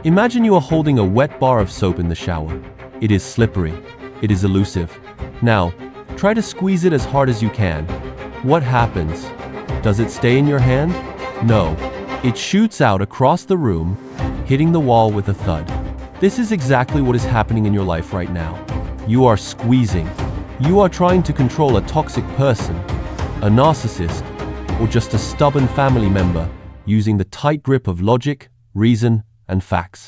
Imagine you are holding a wet bar of soap in the shower. It is slippery. It is elusive. Now, try to squeeze it as hard as you can. What happens? Does it stay in your hand? No. It shoots out across the room, hitting the wall with a thud. This is exactly what is happening in your life right now. You are squeezing. You are trying to control a toxic person, a narcissist, or just a stubborn family member using the tight grip of logic, reason, and facts.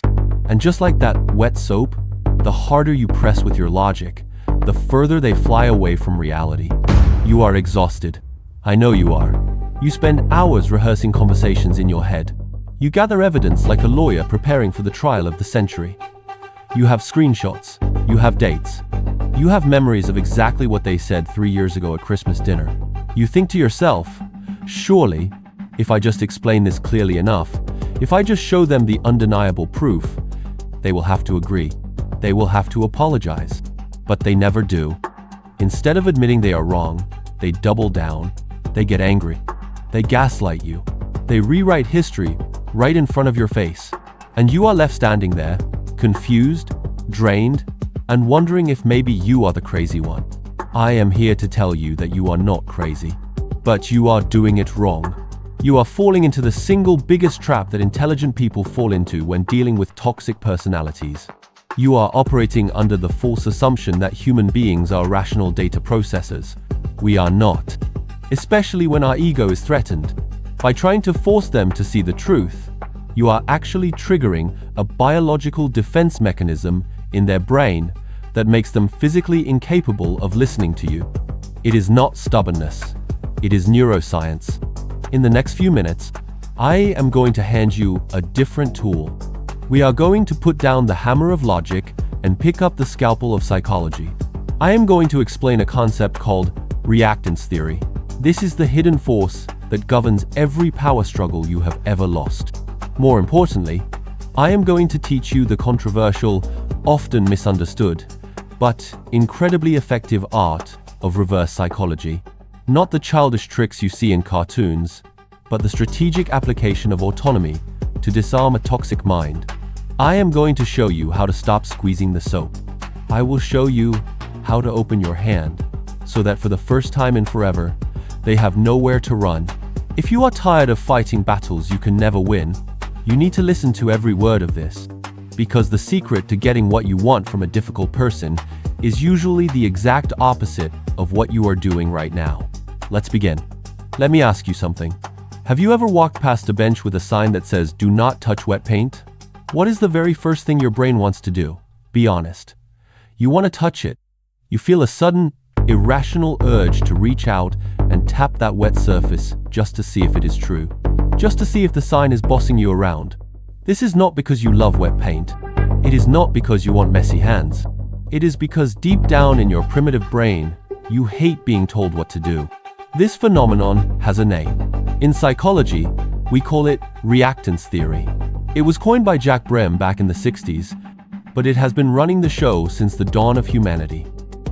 And just like that wet soap, the harder you press with your logic, the further they fly away from reality. You are exhausted. I know you are. You spend hours rehearsing conversations in your head. You gather evidence like a lawyer preparing for the trial of the century. You have screenshots. You have dates. You have memories of exactly what they said 3 years ago at Christmas dinner. You think to yourself, surely, if I just explain this clearly enough, if I just show them the undeniable proof, they will have to agree. They will have to apologize. But they never do. Instead of admitting they are wrong, they double down. They get angry. They gaslight you. They rewrite history right in front of your face. And you are left standing there, confused, drained, and wondering if maybe you are the crazy one. I am here to tell you that you are not crazy, but you are doing it wrong. You are falling into the single biggest trap that intelligent people fall into when dealing with toxic personalities. You are operating under the false assumption that human beings are rational data processors. We are not. Especially when our ego is threatened. By trying to force them to see the truth, you are actually triggering a biological defense mechanism in their brain that makes them physically incapable of listening to you. It is not stubbornness. It is neuroscience. In the next few minutes, I am going to hand you a different tool. We are going to put down the hammer of logic and pick up the scalpel of psychology. I am going to explain a concept called Reactance Theory. This is the hidden force that governs every power struggle you have ever lost. More importantly, I am going to teach you the controversial, often misunderstood, but incredibly effective art of reverse psychology. Not the childish tricks you see in cartoons, but the strategic application of autonomy to disarm a toxic mind. I am going to show you how to stop squeezing the soap. I will show you how to open your hand so that for the first time in forever, they have nowhere to run. If you are tired of fighting battles you can never win, you need to listen to every word of this. Because the secret to getting what you want from a difficult person is usually the exact opposite of what you are doing right now. Let's begin. Let me ask you something. Have you ever walked past a bench with a sign that says, "Do not touch wet paint"? What is the very first thing your brain wants to do? Be honest. You want to touch it. You feel a sudden, irrational urge to reach out and tap that wet surface just to see if it is true. Just to see if the sign is bossing you around. This is not because you love wet paint. It is not because you want messy hands. It is because deep down in your primitive brain, you hate being told what to do. This phenomenon has a name. In psychology, we call it Reactance Theory. It was coined by Jack Brem back in the 60s, but it has been running the show since the dawn of humanity.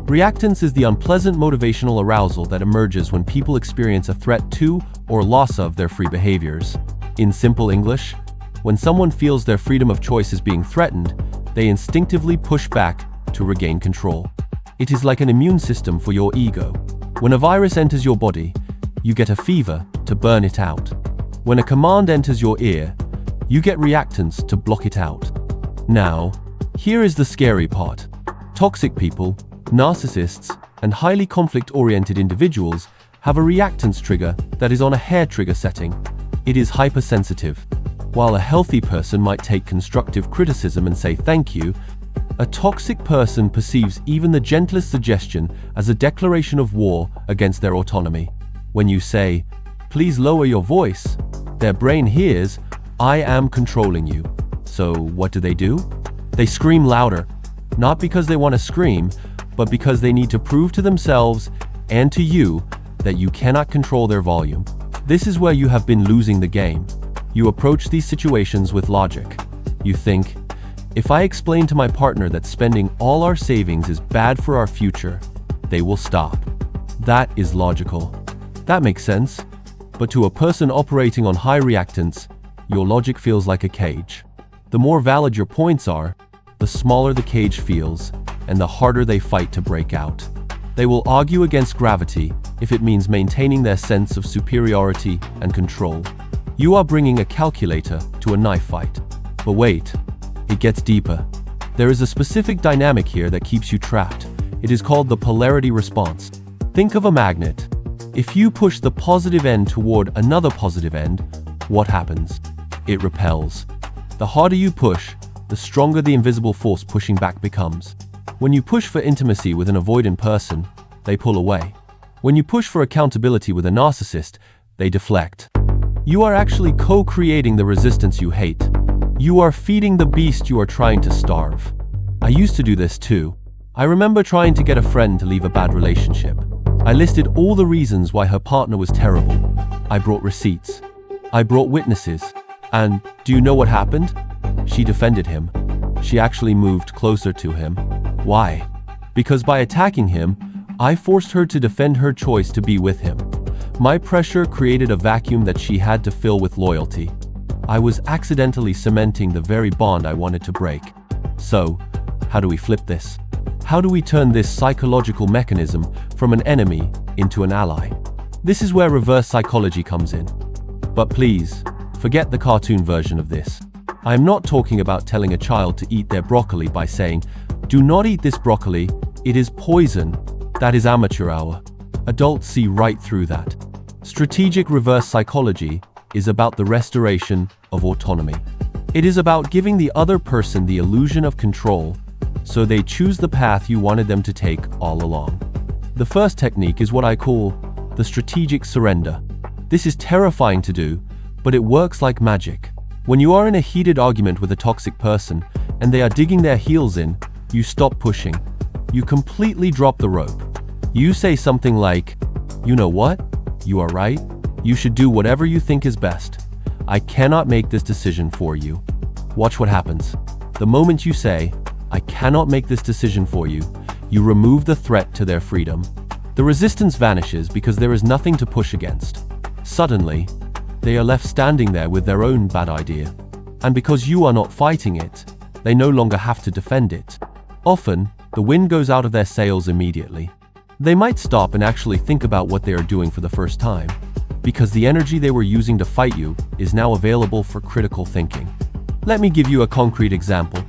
Reactance is the unpleasant motivational arousal that emerges when people experience a threat to or loss of their free behaviors. In simple English, when someone feels their freedom of choice is being threatened, they instinctively push back to regain control. It is like an immune system for your ego. When a virus enters your body, you get a fever to burn it out. When a command enters your ear, you get reactance to block it out. Now, here is the scary part. Toxic people, narcissists, and highly conflict-oriented individuals have a reactance trigger that is on a hair trigger setting. It is hypersensitive. While a healthy person might take constructive criticism and say thank you, a toxic person perceives even the gentlest suggestion as a declaration of war against their autonomy. When you say, "Please lower your voice," their brain hears, "I am controlling you." So what do? They scream louder, not because they want to scream, but because they need to prove to themselves and to you that you cannot control their volume. This is where you have been losing the game. You approach these situations with logic. You think, if I explain to my partner that spending all our savings is bad for our future, they will stop. That is logical. That makes sense. But to a person operating on high reactance, your logic feels like a cage. The more valid your points are, the smaller the cage feels, and the harder they fight to break out. They will argue against gravity if it means maintaining their sense of superiority and control. You are bringing a calculator to a knife fight. But wait, it gets deeper. There is a specific dynamic here that keeps you trapped. It is called the polarity response. Think of a magnet. If you push the positive end toward another positive end, what happens? It repels. The harder you push, the stronger the invisible force pushing back becomes. When you push for intimacy with an avoidant person, they pull away. When you push for accountability with a narcissist, they deflect. You are actually co-creating the resistance you hate. You are feeding the beast you are trying to starve. I used to do this too. I remember trying to get a friend to leave a bad relationship. I listed all the reasons why her partner was terrible. I brought receipts. I brought witnesses. And do you know what happened? She defended him. She actually moved closer to him. Why? Because by attacking him, I forced her to defend her choice to be with him. My pressure created a vacuum that she had to fill with loyalty. I was accidentally cementing the very bond I wanted to break. So, how do we flip this? How do we turn this psychological mechanism from an enemy into an ally? This is where reverse psychology comes in. But please, forget the cartoon version of this. I am not talking about telling a child to eat their broccoli by saying, "Do not eat this broccoli, it is poison." That is amateur hour. Adults see right through that. Strategic reverse psychology is about the restoration of autonomy. It is about giving the other person the illusion of control so they choose the path you wanted them to take all along. The first technique is what I call the strategic surrender. This is terrifying to do, but it works like magic. When you are in a heated argument with a toxic person and they are digging their heels in, you stop pushing. You completely drop the rope. You say something like, "You know what? You are right. You should do whatever you think is best. I cannot make this decision for you." Watch what happens. The moment you say, "I cannot make this decision for you," you remove the threat to their freedom. The resistance vanishes because there is nothing to push against. Suddenly, they are left standing there with their own bad idea. And because you are not fighting it, they no longer have to defend it. Often, the wind goes out of their sails immediately. They might stop and actually think about what they are doing for the first time, because the energy they were using to fight you is now available for critical thinking. Let me give you a concrete example.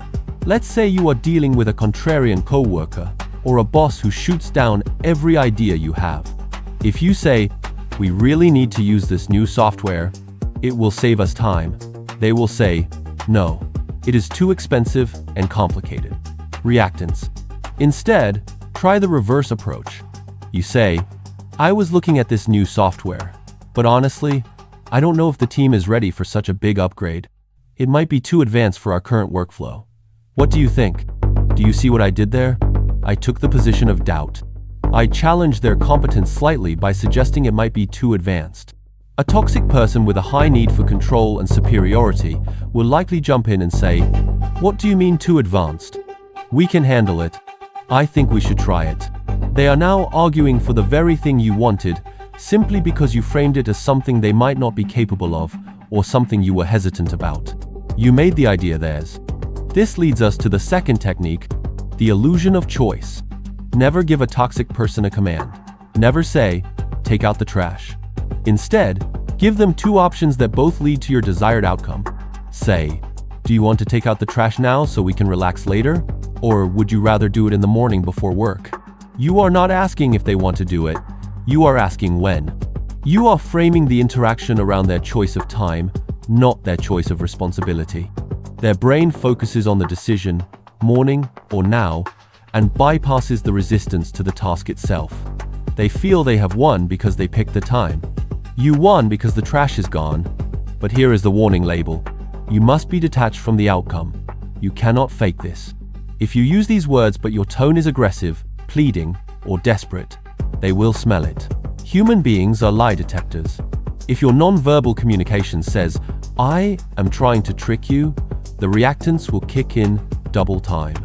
Let's say you are dealing with a contrarian coworker or a boss who shoots down every idea you have. If you say, "We really need to use this new software, it will save us time," they will say, "No, it is too expensive and complicated." Reactance. Instead, try the reverse approach. You say, "I was looking at this new software, but honestly, I don't know if the team is ready for such a big upgrade. It might be too advanced for our current workflow. What do you think?" Do you see what I did there? I took the position of doubt. I challenged their competence slightly by suggesting it might be too advanced. A toxic person with a high need for control and superiority will likely jump in and say, "What do you mean too advanced? We can handle it. I think we should try it." They are now arguing for the very thing you wanted, simply because you framed it as something they might not be capable of, or something you were hesitant about. You made the idea theirs. This leads us to the second technique, the illusion of choice. Never give a toxic person a command. Never say, "Take out the trash." Instead, give them two options that both lead to your desired outcome. Say, "Do you want to take out the trash now so we can relax later? Or would you rather do it in the morning before work?" You are not asking if they want to do it. You are asking when. You are framing the interaction around their choice of time, not their choice of responsibility. Their brain focuses on the decision, morning or now, and bypasses the resistance to the task itself. They feel they have won because they picked the time. You won because the trash is gone. But here is the warning label. You must be detached from the outcome. You cannot fake this. If you use these words but your tone is aggressive, pleading, or desperate, they will smell it. Human beings are lie detectors. If your non-verbal communication says, "I am trying to trick you," the reactance will kick in double time.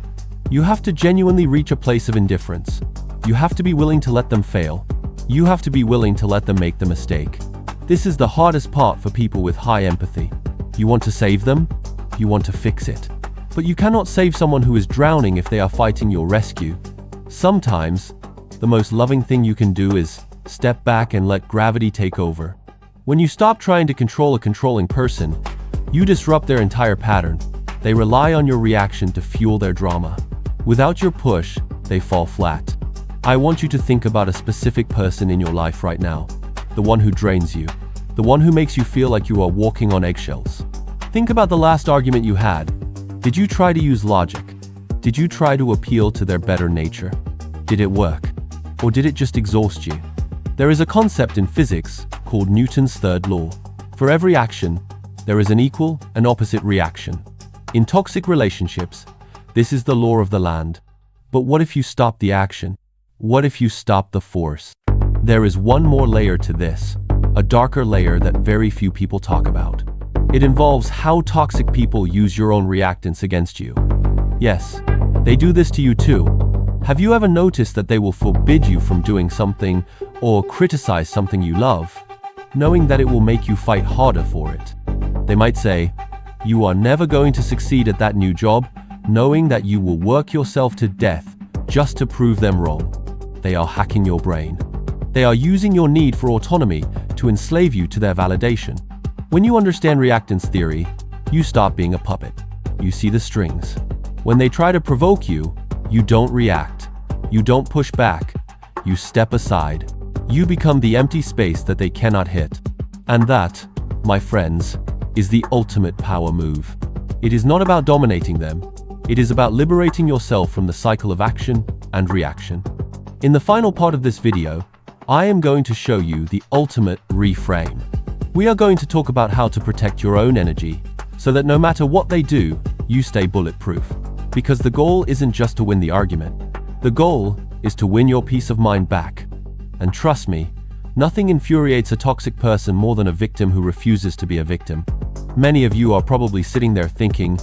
You have to genuinely reach a place of indifference. You have to be willing to let them fail. You have to be willing to let them make the mistake. This is the hardest part for people with high empathy. You want to save them? You want to fix it. But you cannot save someone who is drowning if they are fighting your rescue. Sometimes, the most loving thing you can do is step back and let gravity take over. When you stop trying to control a controlling person, you disrupt their entire pattern. They rely on your reaction to fuel their drama. Without your push, they fall flat. I want you to think about a specific person in your life right now. The one who drains you. The one who makes you feel like you are walking on eggshells. Think about the last argument you had. Did you try to use logic? Did you try to appeal to their better nature? Did it work? Or did it just exhaust you? There is a concept in physics called Newton's third law. For every action, there is an equal and opposite reaction. In toxic relationships, this is the law of the land. But what if you stop the action? What if you stop the force? There is one more layer to this, a darker layer that very few people talk about. It involves how toxic people use your own reactance against you. Yes, they do this to you too. Have you ever noticed that they will forbid you from doing something or criticize something you love, knowing that it will make you fight harder for it? They might say, "You are never going to succeed at that new job," knowing that you will work yourself to death just to prove them wrong. They are hacking your brain. They are using your need for autonomy to enslave you to their validation. When you understand reactance theory, you stop being a puppet. You see the strings. When they try to provoke you, you don't react. You don't push back. You step aside. You become the empty space that they cannot hit. And that, my friends, is the ultimate power move. It is not about dominating them. It is about liberating yourself from the cycle of action and reaction. In the final part of this video, I am going to show you the ultimate reframe. We are going to talk about how to protect your own energy so that no matter what they do, you stay bulletproof. Because the goal isn't just to win the argument. The goal is to win your peace of mind back. And trust me, nothing infuriates a toxic person more than a victim who refuses to be a victim. Many of you are probably sitting there thinking,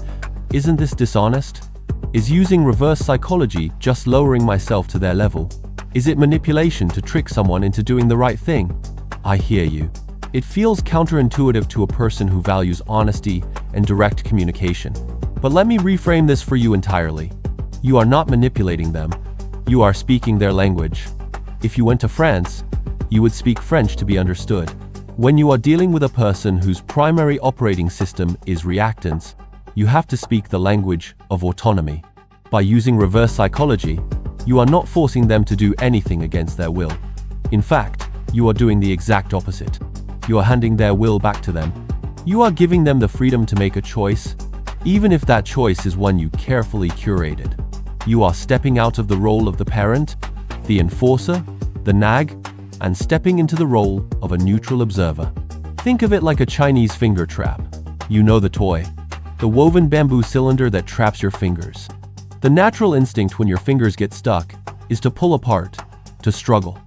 isn't this dishonest? Is using reverse psychology just lowering myself to their level? Is it manipulation to trick someone into doing the right thing? I hear you. It feels counterintuitive to a person who values honesty and direct communication. But let me reframe this for you entirely. You are not manipulating them. You are speaking their language. If you went to France, you would speak French to be understood. When you are dealing with a person whose primary operating system is reactance, you have to speak the language of autonomy. By using reverse psychology, you are not forcing them to do anything against their will. In fact, you are doing the exact opposite. You are handing their will back to them. You are giving them the freedom to make a choice, even if that choice is one you carefully curated. You are stepping out of the role of the parent, the enforcer, the nag, and stepping into the role of a neutral observer. Think of it like a Chinese finger trap. You know the toy, the woven bamboo cylinder that traps your fingers. The natural instinct when your fingers get stuck is to pull apart, to struggle,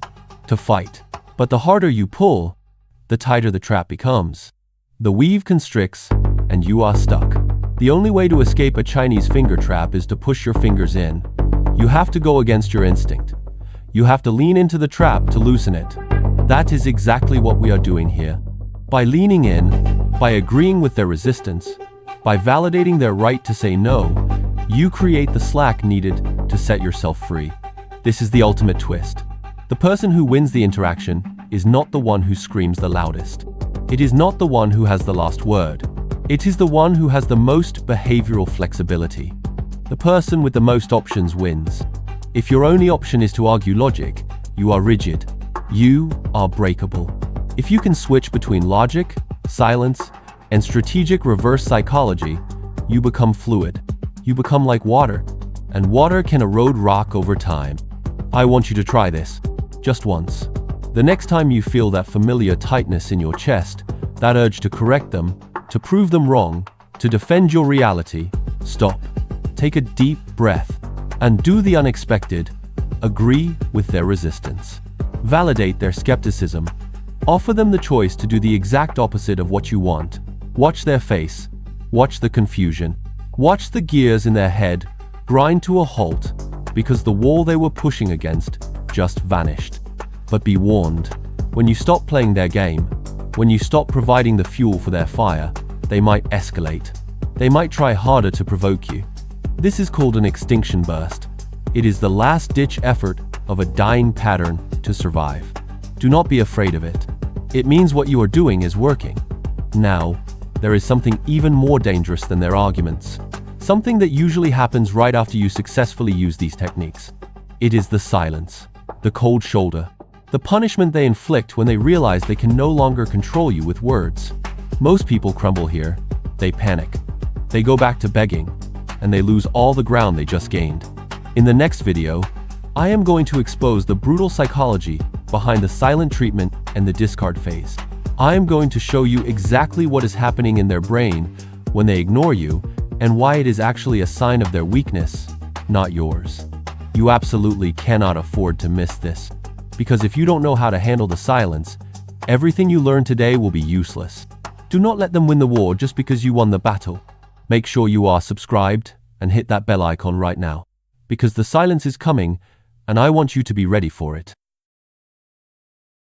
to fight. But the harder you pull, the tighter the trap becomes. The weave constricts, and you are stuck. The only way to escape a Chinese finger trap is to push your fingers in. You have to go against your instinct. You have to lean into the trap to loosen it. That is exactly what we are doing here. By leaning in, by agreeing with their resistance, by validating their right to say no, you create the slack needed to set yourself free. This is the ultimate twist. The person who wins the interaction is not the one who screams the loudest. It is not the one who has the last word. It is the one who has the most behavioral flexibility. The person with the most options wins. If your only option is to argue logic, you are rigid. You are breakable. If you can switch between logic, silence, and strategic reverse psychology, you become fluid. You become like water, and water can erode rock over time. I want you to try this, just once. The next time you feel that familiar tightness in your chest, that urge to correct them, to prove them wrong, to defend your reality, stop. Take a deep breath, and do the unexpected. Agree with their resistance. Validate their skepticism. Offer them the choice to do the exact opposite of what you want. Watch their face. Watch the confusion. Watch the gears in their head grind to a halt because the wall they were pushing against just vanished. But be warned, when you stop playing their game, when you stop providing the fuel for their fire, they might escalate. They might try harder to provoke you. This is called an extinction burst. It is the last-ditch effort of a dying pattern to survive. Do not be afraid of it. It means what you are doing is working. Now, there is something even more dangerous than their arguments. Something that usually happens right after you successfully use these techniques. It is the silence, the cold shoulder, the punishment they inflict when they realize they can no longer control you with words. Most people crumble here. They panic. They go back to begging, and they lose all the ground they just gained. In the next video, I am going to expose the brutal psychology behind the silent treatment and the discard phase. I am going to show you exactly what is happening in their brain when they ignore you and why it is actually a sign of their weakness, not yours. You absolutely cannot afford to miss this, because if you don't know how to handle the silence, everything you learn today will be useless. Do not let them win the war just because you won the battle. Make sure you are subscribed and hit that bell icon right now, because the silence is coming and I want you to be ready for it.